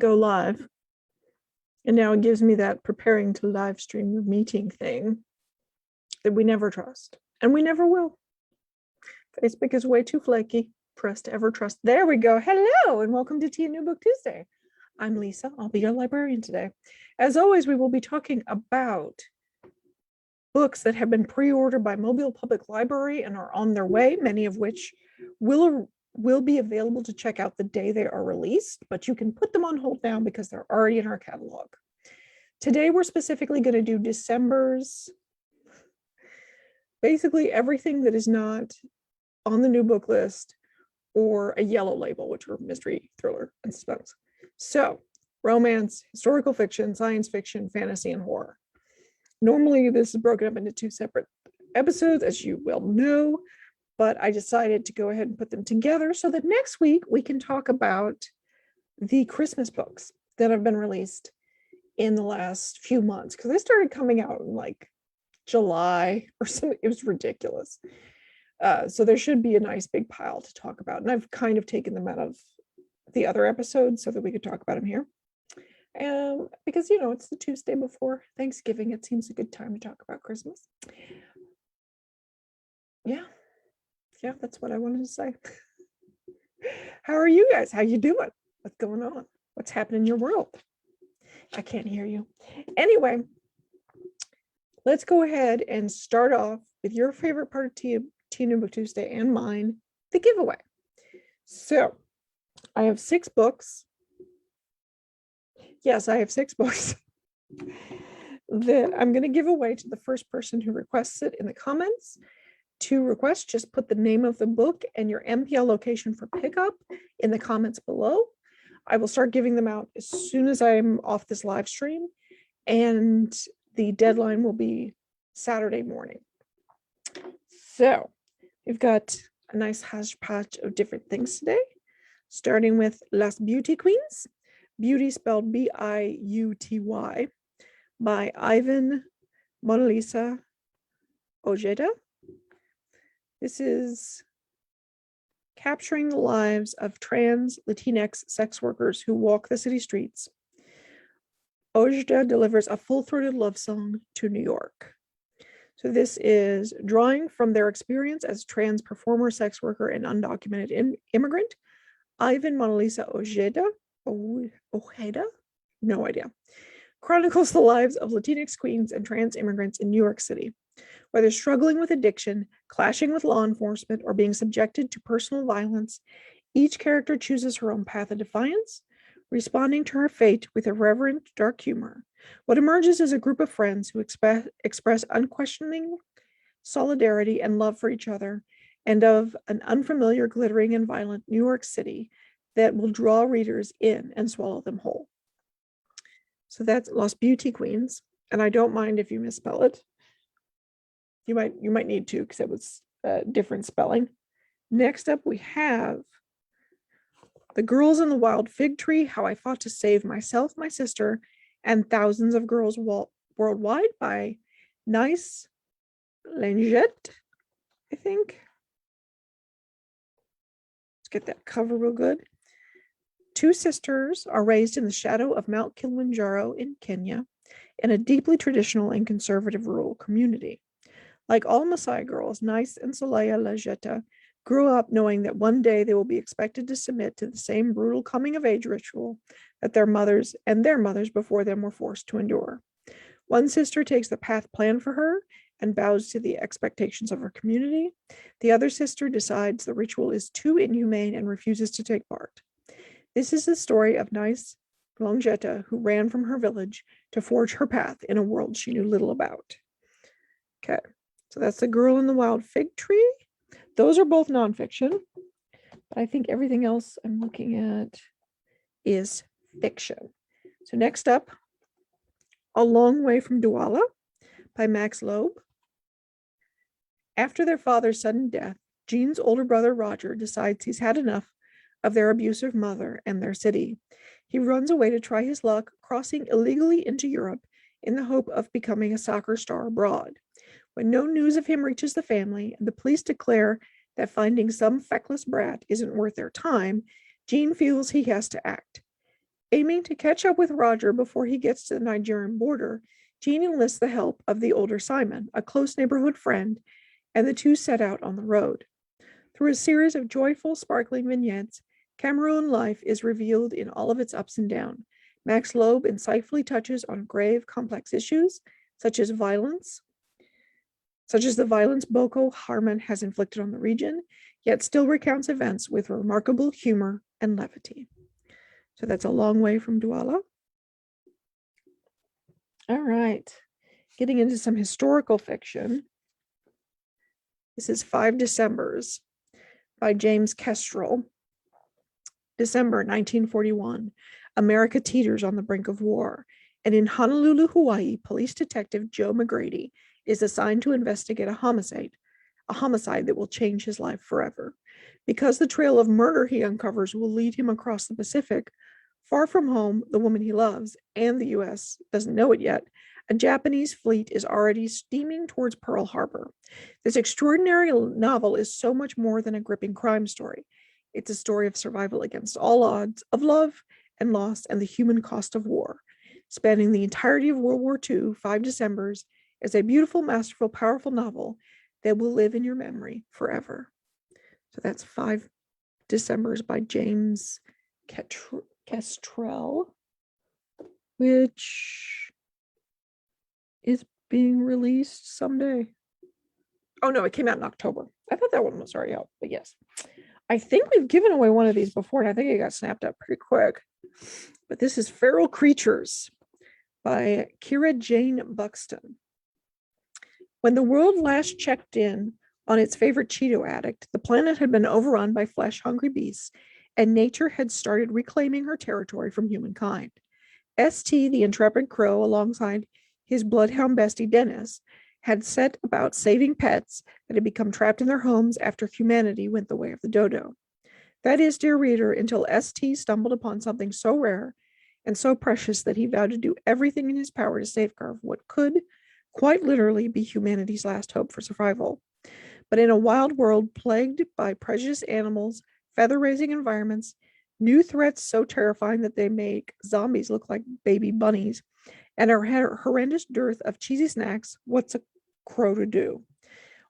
go live. And now it gives me that preparing to live stream your meeting thing that we never trust. And we never will. Facebook is way too flaky for us to ever trust. There we go. Hello, and welcome to Tea and New Book Tuesday. I'm Lisa. I'll be your librarian today. As always, we will be talking about books that have been pre-ordered by Mobile Public Library and are on their way, many of which will be available to check out the day they are released, but you can put them on hold now because they're already in our catalog. Today, we're specifically going to do December's, basically everything that is not on the new book list or a yellow label, which are mystery, thriller, and suspense. So, romance, historical fiction, science fiction, fantasy, and horror. Normally, this is broken up into two separate episodes, as you well know, but I decided to go ahead and put them together so that next week we can talk about the Christmas books that have been released in the last few months, because they started coming out in like July or something. It was ridiculous. So there should be a nice big pile to talk about. And I've kind of taken them out of the other episodes so that we could talk about them here. Because, you know, it's the Tuesday before Thanksgiving. It seems a good time to talk about Christmas. Yeah, that's what I wanted to say. How are you guys? How you doing? What's going on? What's happening in your world? I can't hear you. Anyway, let's go ahead and start off with your favorite part of Tea New Book Tuesday and mine, the giveaway. So I have 6 books. Yes, I have 6 books that I'm going to give away to the first person who requests it in the comments. To request, just put the name of the book and your MPL location for pickup in the comments below. I will start giving them out as soon as I'm off this live stream, and the deadline will be Saturday morning. So we've got a nice hodgepodge of different things today, starting with Las Beauty Queens. Beauty spelled B-I-U-T-Y by Ivan Mona Lisa Ojeda. This is capturing the lives of trans Latinx sex workers who walk the city streets. Ojeda delivers a full-throated love song to New York. So this is drawing from their experience as trans performer, sex worker, and undocumented immigrant. Ivan Mona Lisa Ojeda, no idea, chronicles the lives of Latinx queens and trans immigrants in New York City. Whether struggling with addiction, clashing with law enforcement, or being subjected to personal violence, each character chooses her own path of defiance, responding to her fate with irreverent, dark humor. What emerges is a group of friends who express unquestioning solidarity and love for each other, and of an unfamiliar, glittering, and violent New York City that will draw readers in and swallow them whole. So that's Las Beauty Queens, and I don't mind if you misspell it. You might need to, because it was different spelling. Next up, we have The Girls in the Wild Fig Tree, How I Fought to Save Myself, My Sister, and Thousands of Girls Worldwide by Nice Langette, I think. Let's get that cover real good. 2 sisters are raised in the shadow of Mount Kilimanjaro in Kenya, in a deeply traditional and conservative rural community. Like all Maasai girls, Nice and Soleil Langette grew up knowing that one day they will be expected to submit to the same brutal coming-of-age ritual that their mothers before them were forced to endure. One sister takes the path planned for her and bows to the expectations of her community. The other sister decides the ritual is too inhumane and refuses to take part. This is the story of Nice Langette, who ran from her village to forge her path in a world she knew little about. Okay, so that's The Girl in the Wild Fig Tree. Those are both nonfiction, but I think everything else I'm looking at is fiction. So next up, A Long Way from Dwala by Max Loeb. After their father's sudden death, Jean's older brother Roger decides he's had enough of their abusive mother and their city. He runs away to try his luck, crossing illegally into Europe in the hope of becoming a soccer star abroad. When no news of him reaches the family and the police declare that finding some feckless brat isn't worth their time, Jean feels he has to act. Aiming to catch up with Roger before he gets to the Nigerian border, Jean enlists the help of the older Simon, a close neighborhood friend, and the two set out on the road. Through a series of joyful, sparkling vignettes, Cameroon life is revealed in all of its ups and downs. Max Loeb insightfully touches on grave, complex issues, such as the violence Boko Haram has inflicted on the region, yet still recounts events with remarkable humor and levity. So that's a long way from Dwala. All right, getting into some historical fiction. This is 5 Decembers by James Kestrel. December 1941, America teeters on the brink of war, and in Honolulu, Hawaii, police detective Joe McGrady is assigned to investigate a homicide that will change his life forever. Because the trail of murder he uncovers will lead him across the Pacific, far from home, the woman he loves, and the U.S. doesn't know it yet, a Japanese fleet is already steaming towards Pearl Harbor. This extraordinary novel is so much more than a gripping crime story. It's a story of survival against all odds, of love and loss, and the human cost of war. Spanning the entirety of World War II, 5 Decembers is a beautiful, masterful, powerful novel that will live in your memory forever. So that's 5 Decembers by James Kestrel, which is being released someday. Oh no, it came out in October. I thought that one was already out, but yes. I think we've given away one of these before, and I think it got snapped up pretty quick. But this is Feral Creatures by Kira Jane Buxton. When the world last checked in on its favorite Cheeto addict, the planet had been overrun by flesh-hungry beasts, and nature had started reclaiming her territory from humankind. S.T., the intrepid crow, alongside his bloodhound bestie Dennis, had set about saving pets that had become trapped in their homes after humanity went the way of the dodo. That is, dear reader, until S.T. stumbled upon something so rare and so precious that he vowed to do everything in his power to safeguard what could, quite literally, be humanity's last hope for survival. But in a wild world plagued by prejudiced animals, feather-raising environments, new threats so terrifying that they make zombies look like baby bunnies, and a horrendous dearth of cheesy snacks, what's a crow to do?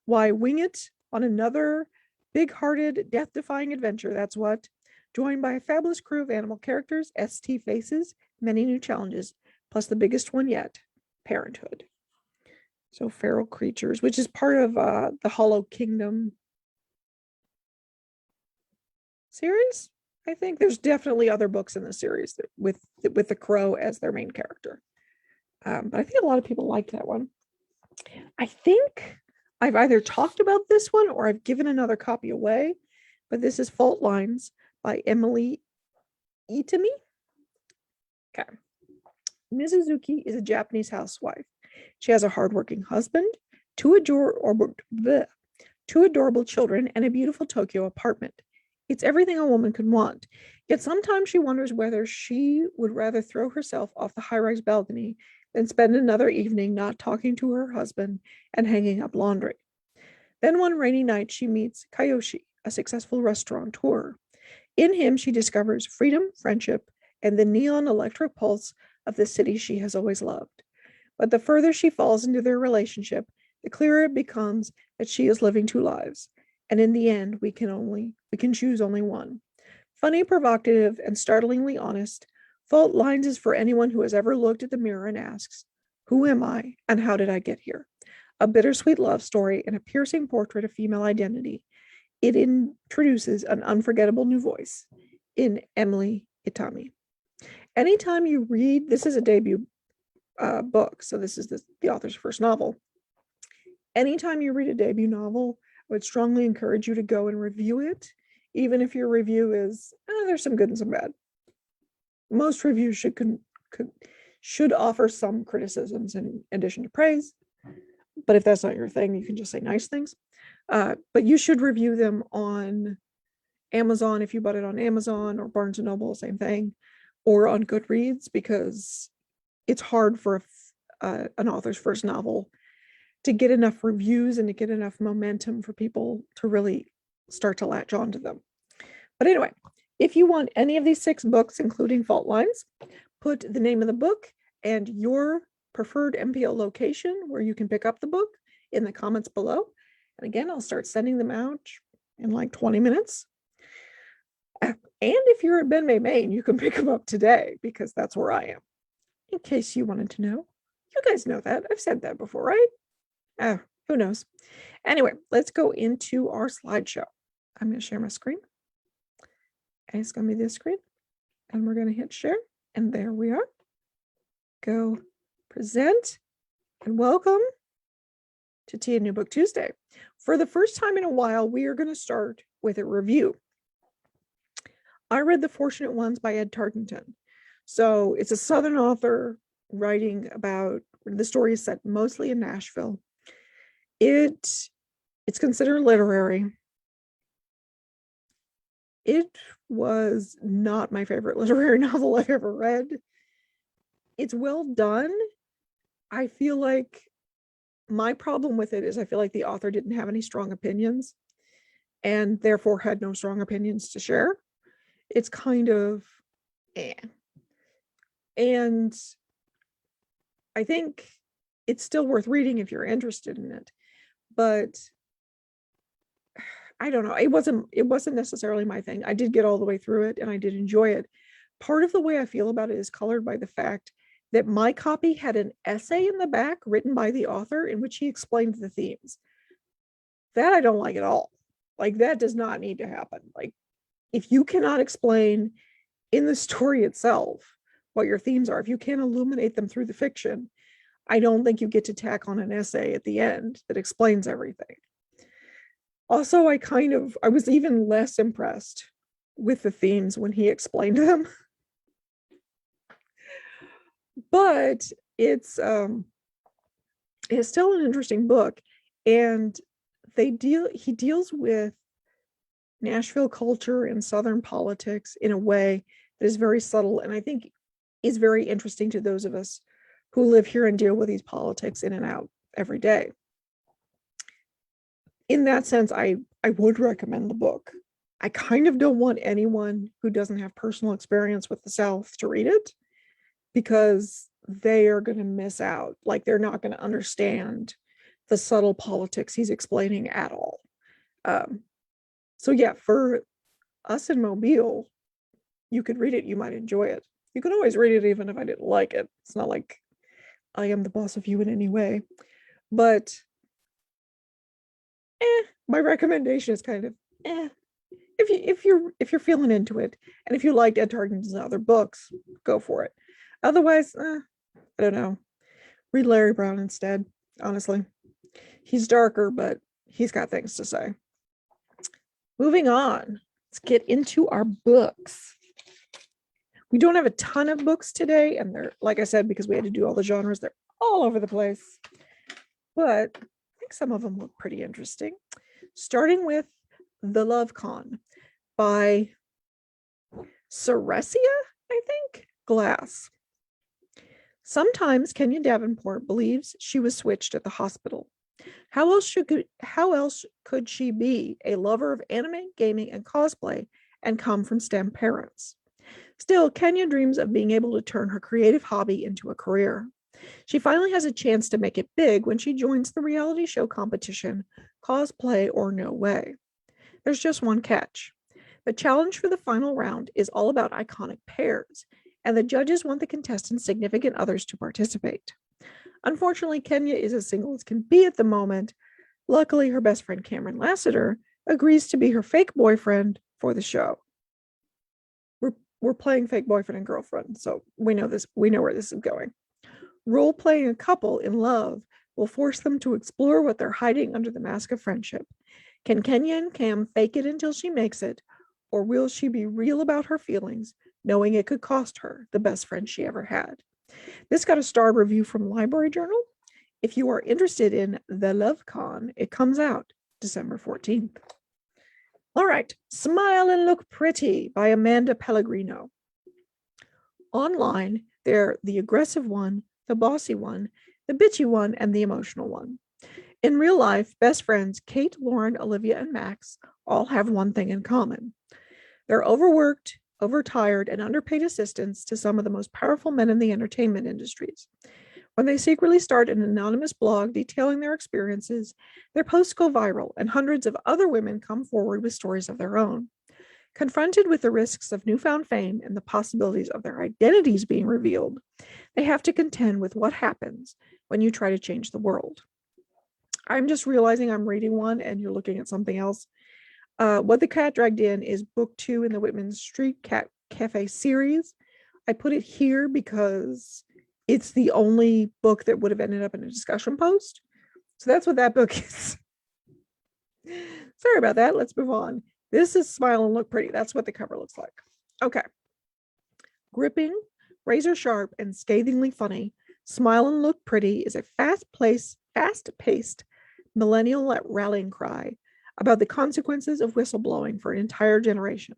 Why, wing it on another big-hearted, death-defying adventure, that's what. Joined by a fabulous crew of animal characters, ST faces many new challenges, plus the biggest one yet, parenthood. So Feral Creatures, which is part of the Hollow Kingdom series. I think there's definitely other books in the series with the crow as their main character. But I think a lot of people liked that one. I think I've either talked about this one or I've given another copy away, but this is Fault Lines by Emily Itami. Okay. Mizuzuki is a Japanese housewife. She has a hardworking husband, two adorable children, and a beautiful Tokyo apartment. It's everything a woman could want. Yet sometimes she wonders whether she would rather throw herself off the high-rise balcony than spend another evening not talking to her husband and hanging up laundry. Then one rainy night, she meets Kayoshi, a successful restaurateur. In him, she discovers freedom, friendship, and the neon electric pulse of the city she has always loved. But the further she falls into their relationship, the clearer it becomes that she is living two lives. And in the end, we can choose only one. Funny, provocative, and startlingly honest, Fault Lines is for anyone who has ever looked at the mirror and asks, who am I and how did I get here? A bittersweet love story and a piercing portrait of female identity. It introduces an unforgettable new voice in Emily Itami. Anytime you read, this is a debut book, so this is the author's first novel. Anytime you read a debut novel, I would strongly encourage you to go and review it, even if your review is, there's some good and some bad. Most reviews should offer some criticisms in addition to praise, but if that's not your thing, you can just say nice things. But you should review them on Amazon if you bought it on Amazon, or Barnes & Noble, same thing, or on Goodreads, because it's hard for an author's first novel to get enough reviews and to get enough momentum for people to really start to latch onto them. But anyway, If you want any of these 6 books, including Fault Lines, put the name of the book and your preferred MPL location where you can pick up the book in the comments below. And again, I'll start sending them out in like 20 minutes. And if you're in Benmay, Maine, you can pick them up today because that's where I am. In case you wanted to know. You guys know that. I've said that before, right? Who knows? Anyway, let's go into our slideshow. I'm going to share my screen. And it's going to be this screen. And we're going to hit share. And there we are. Go present. And welcome to Tea and New Book Tuesday. For the first time in a while, we are going to start with a review. I read The Fortunate Ones by Ed Tarkington. So it's a Southern author writing about, the story is set mostly in Nashville. It's considered literary. It was not my favorite literary novel I've ever read. It's well done. I feel like my problem with it is I feel like the author didn't have any strong opinions and therefore had no strong opinions to share. It's kind of And I think it's still worth reading if you're interested in it. But I don't know. It wasn't necessarily my thing. I did get all the way through it and I did enjoy it. Part of the way I feel about it is colored by the fact that my copy had an essay in the back written by the author in which he explained the themes. That I don't like at all. Like, that does not need to happen. Like, if you cannot explain in the story itself what your themes are, if you can't illuminate them through the fiction, I don't think you get to tack on an essay at the end that explains everything. Also, I was even less impressed with the themes when he explained them. But it's still an interesting book, and he deals with Nashville culture and Southern politics in a way that is very subtle, and I think is very interesting to those of us who live here and deal with these politics in and out every day. In that sense, I would recommend the book. I kind of don't want anyone who doesn't have personal experience with the South to read it, because they are going to miss out. Like, they're not going to understand the subtle politics he's explaining at all. So yeah, for us in Mobile, you could read it, you might enjoy it. You can always read it even if I didn't like it. It's not like I am the boss of you in any way. But my recommendation is kind of if you're feeling into it, and if you liked Ed Tarkington's other books, go for it. Otherwise, I don't know. Read Larry Brown instead, honestly. He's darker, but he's got things to say. Moving on, let's get into our books. We don't have a ton of books today, and they're, like I said, because we had to do all the genres, they're all over the place. But I think some of them look pretty interesting. Starting with The Love Con by Ceresia, I think, Glass. Sometimes Kenya Davenport believes she was switched at the hospital. How else could she be a lover of anime, gaming, and cosplay and come from STEM parents? Still, Kenya dreams of being able to turn her creative hobby into a career. She finally has a chance to make it big when she joins the reality show competition, Cosplay or No Way. There's just one catch. The challenge for the final round is all about iconic pairs, and the judges want the contestants' significant others to participate. Unfortunately, Kenya is as single as can be at the moment. Luckily, her best friend Cameron Lassiter agrees to be her fake boyfriend for the show. We're playing fake boyfriend and girlfriend, so we know where this is going. Role-playing a couple in love will force them to explore what they're hiding under the mask of friendship. Can Kenya and Cam fake it until she makes it, or will she be real about her feelings, knowing it could cost her the best friend she ever had? This got a star review from Library Journal. If you are interested in The Love Con, it comes out December 14th. All right, Smile and Look Pretty by Amanda Pellegrino. Online, they're the aggressive one, the bossy one, the bitchy one, and the emotional one. In real life, best friends Kate, Lauren, Olivia, and Max all have one thing in common. They're overworked, overtired, and underpaid assistants to some of the most powerful men in the entertainment industries. When they secretly start an anonymous blog detailing their experiences, their posts go viral, and hundreds of other women come forward with stories of their own. Confronted with the risks of newfound fame and the possibilities of their identities being revealed, they have to contend with what happens when you try to change the world. I'm just realizing I'm reading one and you're looking at something else. What the Cat Dragged In is book 2 in the Whitman Street Cat Cafe series. I put it here because it's the only book that would have ended up in a discussion post. So that's what that book is. Sorry about that. Let's move on. This is Smile and Look Pretty. That's what the cover looks like. Okay. Gripping, razor sharp, and scathingly funny, Smile and Look Pretty is a fast-paced millennial rallying cry about the consequences of whistleblowing for an entire generation,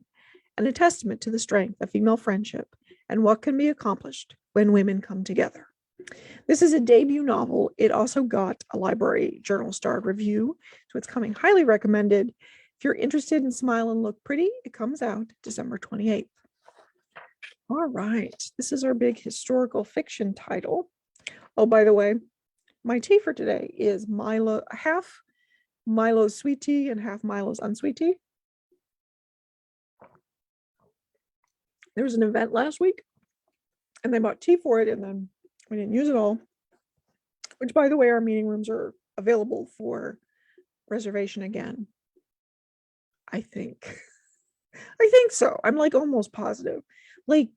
and a testament to the strength of female friendship and what can be accomplished when women come together. This is a debut novel. It also got a Library Journal starred review, so it's coming highly recommended. If you're interested in Smile and Look Pretty, it comes out December 28th. All right, this is our big historical fiction title. Oh, by the way, my tea for today is half Milo's sweet tea and half Milo's unsweet tea. There was an event last week and they bought tea for it, and then we didn't use it all, which, by the way, our meeting rooms are available for reservation again. I think so. I'm like almost positive, like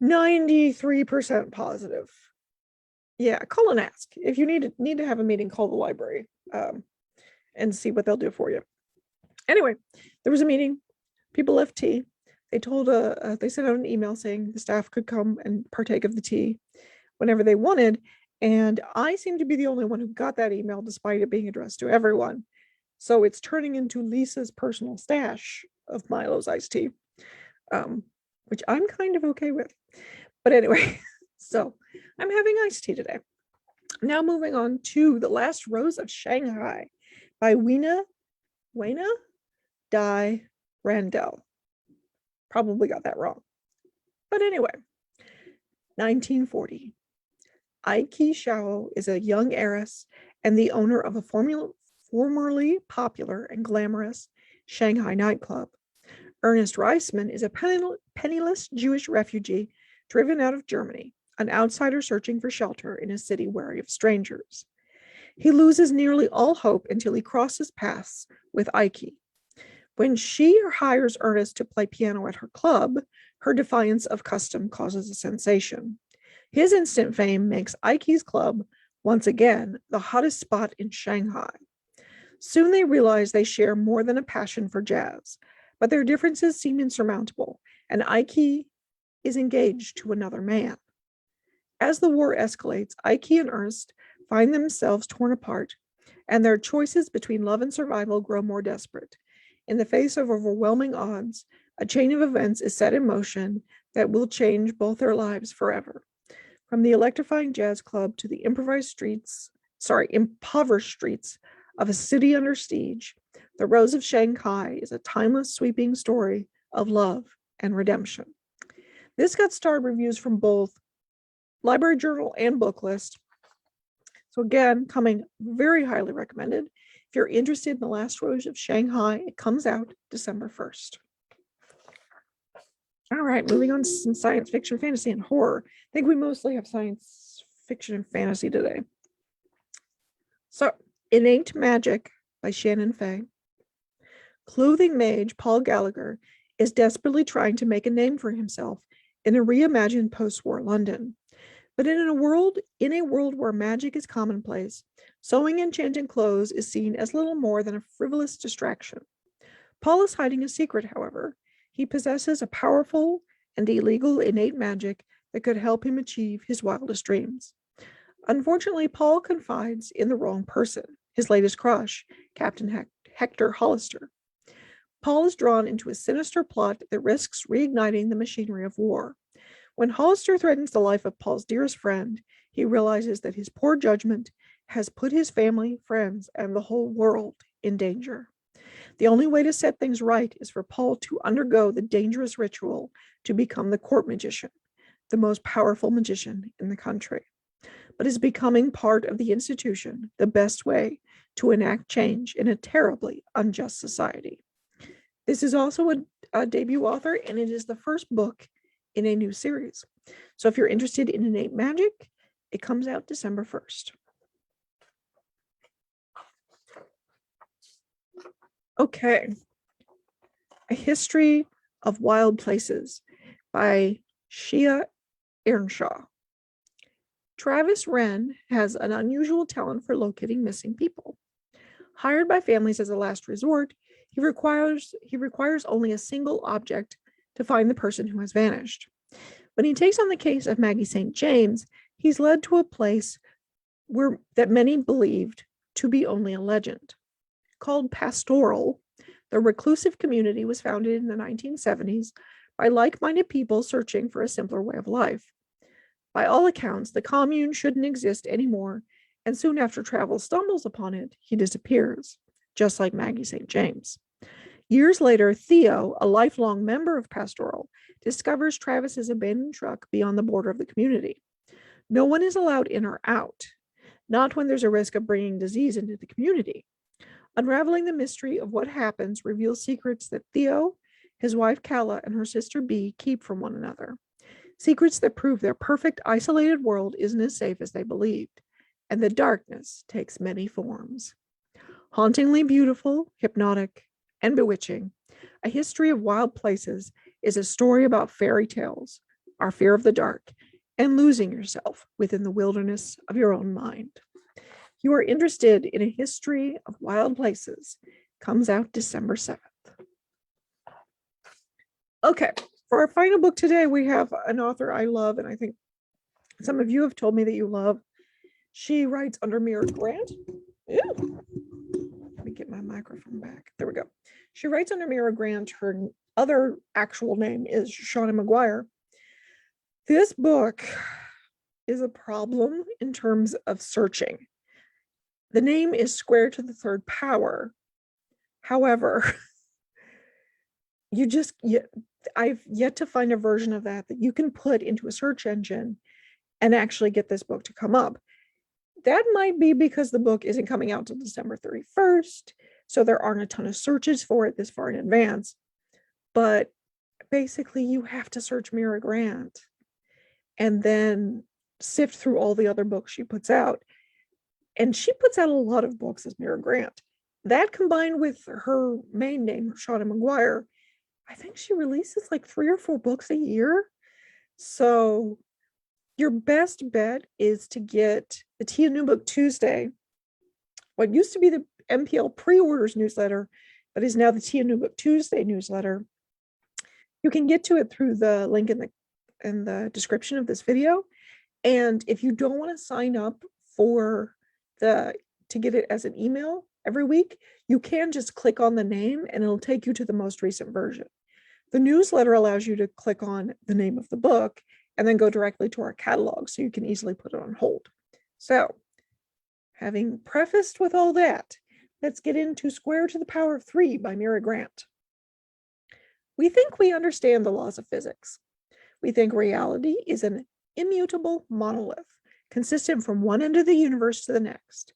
93% positive. Yeah, call and ask. If you need to have a meeting, call the library and see what they'll do for you. Anyway, there was a meeting. People left tea. They told they sent out an email saying the staff could come and partake of the tea whenever they wanted. And I seem to be the only one who got that email, despite it being addressed to everyone. So it's turning into Lisa's personal stash of Milo's iced tea, which I'm kind of okay with. But anyway, so I'm having iced tea today. Now moving on to The Last Rose of Shanghai by Weena Dai Randell. Probably got that wrong. But anyway, 1940. Aiki Shao is a young heiress and the owner of a formerly popular and glamorous Shanghai nightclub. Ernest Reisman is a penniless Jewish refugee driven out of Germany, an outsider searching for shelter in a city wary of strangers. He loses nearly all hope until he crosses paths with Aiki. When she hires Ernest to play piano at her club, her defiance of custom causes a sensation. His instant fame makes Aiki's club, once again, the hottest spot in Shanghai. Soon they realize they share more than a passion for jazz, but their differences seem insurmountable, and Aiki is engaged to another man. As the war escalates, Aiki and Ernst find themselves torn apart, and their choices between love and survival grow more desperate. In the face of overwhelming odds, a chain of events is set in motion that will change both their lives forever. From the electrifying jazz club to the impoverished streets of a city under siege, The Rose of Shanghai is a timeless, sweeping story of love and redemption. This got starred reviews from both Library Journal and Booklist. So again, coming very highly recommended. If you're interested in The Last Rose of Shanghai, it comes out December 1st. All right, moving on to some science fiction, fantasy, and horror. I think we mostly have science fiction and fantasy today. So, Innate Magic by Shannon Fay. Clothing mage Paul Gallagher is desperately trying to make a name for himself in a reimagined post-war London. But in a world where magic is commonplace, sewing enchanted clothes is seen as little more than a frivolous distraction. Paul is hiding a secret, however. He possesses a powerful and illegal innate magic that could help him achieve his wildest dreams. Unfortunately, Paul confides in the wrong person, his latest crush, Captain Hector Hollister. Paul is drawn into a sinister plot that risks reigniting the machinery of war. When Hollister threatens the life of Paul's dearest friend, he realizes that his poor judgment has put his family, friends, and the whole world in danger. The only way to set things right is for Paul to undergo the dangerous ritual to become the court magician, the most powerful magician in the country. But is becoming part of the institution the best way to enact change in a terribly unjust society? This is also a debut author, and it is the first book in a new series. So if you're interested in Innate Magic, it comes out December 1st. Okay. A History of Wild Places by Shia Earnshaw. Travis Wren has an unusual talent for locating missing people. Hired by families as a last resort, he requires only a single object to find the person who has vanished. When he takes on the case of Maggie St. James, he's led to a place that many believed to be only a legend. Called Pastoral, the reclusive community was founded in the 1970s by like-minded people searching for a simpler way of life. By all accounts, the commune shouldn't exist anymore, and soon after Travis stumbles upon it, he disappears, just like Maggie St. James. Years later, Theo, a lifelong member of Pastoral, discovers Travis's abandoned truck beyond the border of the community. No one is allowed in or out, not when there's a risk of bringing disease into the community. Unraveling the mystery of what happens reveals secrets that Theo, his wife Calla, and her sister Bee keep from one another. Secrets that prove their perfect isolated world isn't as safe as they believed, and the darkness takes many forms. Hauntingly beautiful, hypnotic, and bewitching, A History of Wild Places is a story about fairy tales, our fear of the dark, and losing yourself within the wilderness of your own mind. If you are interested in A History of Wild Places, comes out December 7th. Okay, for our final book today, we have an author I love, and I think some of you have told me that you love. She writes under Mira Grant. Ew. Let me get my microphone back. There we go. She writes under Mira Grant. Her other actual name is Shauna McGuire. This book is a problem in terms of searching. The name is square to the third power. However, I've yet to find a version of that you can put into a search engine and actually get this book to come up. That might be because the book isn't coming out till December 31st, so there aren't a ton of searches for it this far in advance. But basically, you have to search Mira Grant and then sift through all the other books she puts out. And she puts out a lot of books as Mira Grant. That combined with her main name, Shauna McGuire, I think she releases like 3 or 4 books a year. So your best bet is to get the Tia New Book Tuesday, what used to be the MPL pre-orders newsletter, but is now the Tia New Book Tuesday newsletter. You can get to it through the link in the description of this video. And if you don't want to sign up to get it as an email every week, you can just click on the name and it'll take you to the most recent version. The newsletter allows you to click on the name of the book and then go directly to our catalog, so you can easily put it on hold. So, having prefaced with all that, let's get into Square to the Power of 3 by Mira Grant. We think we understand the laws of physics. We think reality is an immutable monolith, consistent from one end of the universe to the next.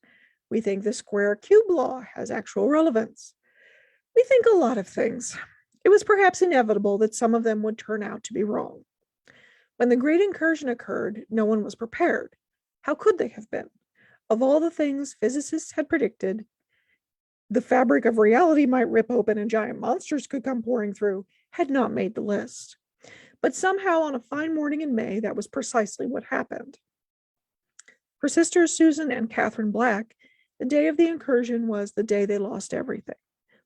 We think the square cube law has actual relevance. We think a lot of things. It was perhaps inevitable that some of them would turn out to be wrong. When the Great Incursion occurred, no one was prepared. How could they have been? Of all the things physicists had predicted, the fabric of reality might rip open and giant monsters could come pouring through, had not made the list. But somehow on a fine morning in May, that was precisely what happened. For sisters Susan and Catherine Black, the day of the incursion was the day they lost everything.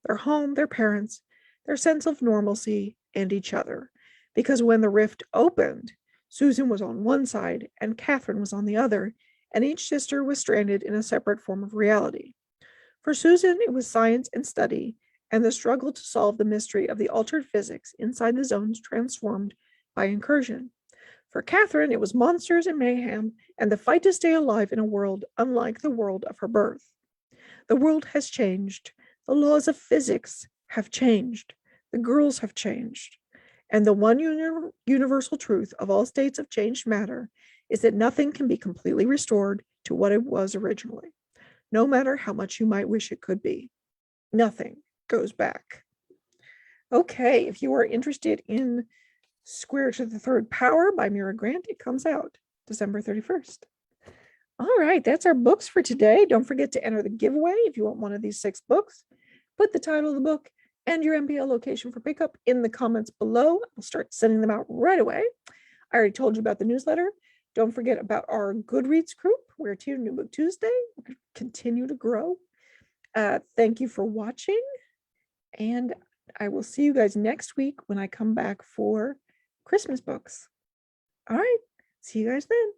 Their home, their parents, their sense of normalcy, and each other. Because when the rift opened, Susan was on one side and Catherine was on the other, and each sister was stranded in a separate form of reality. For Susan, it was science and study, and the struggle to solve the mystery of the altered physics inside the zones transformed by incursion. For Catherine, it was monsters and mayhem, and the fight to stay alive in a world unlike the world of her birth. The world has changed. The laws of physics have changed. The girls have changed. And the one universal truth of all states of changed matter is that nothing can be completely restored to what it was originally, no matter how much you might wish it could be. Nothing goes back. Okay, if you are interested in Square to the Third Power by Mira Grant, it comes out December 31st. All right, that's our books for today. Don't forget to enter the giveaway if you want one of these 6 books. Put the title of the book and your MPL location for pickup in the comments below. I'll start sending them out right away. I already told you about the newsletter. Don't forget about our Goodreads group. We're to New Book Tuesday. We're going to continue to grow. Thank you for watching. And I will see you guys next week when I come back for Christmas books. All right. See you guys then.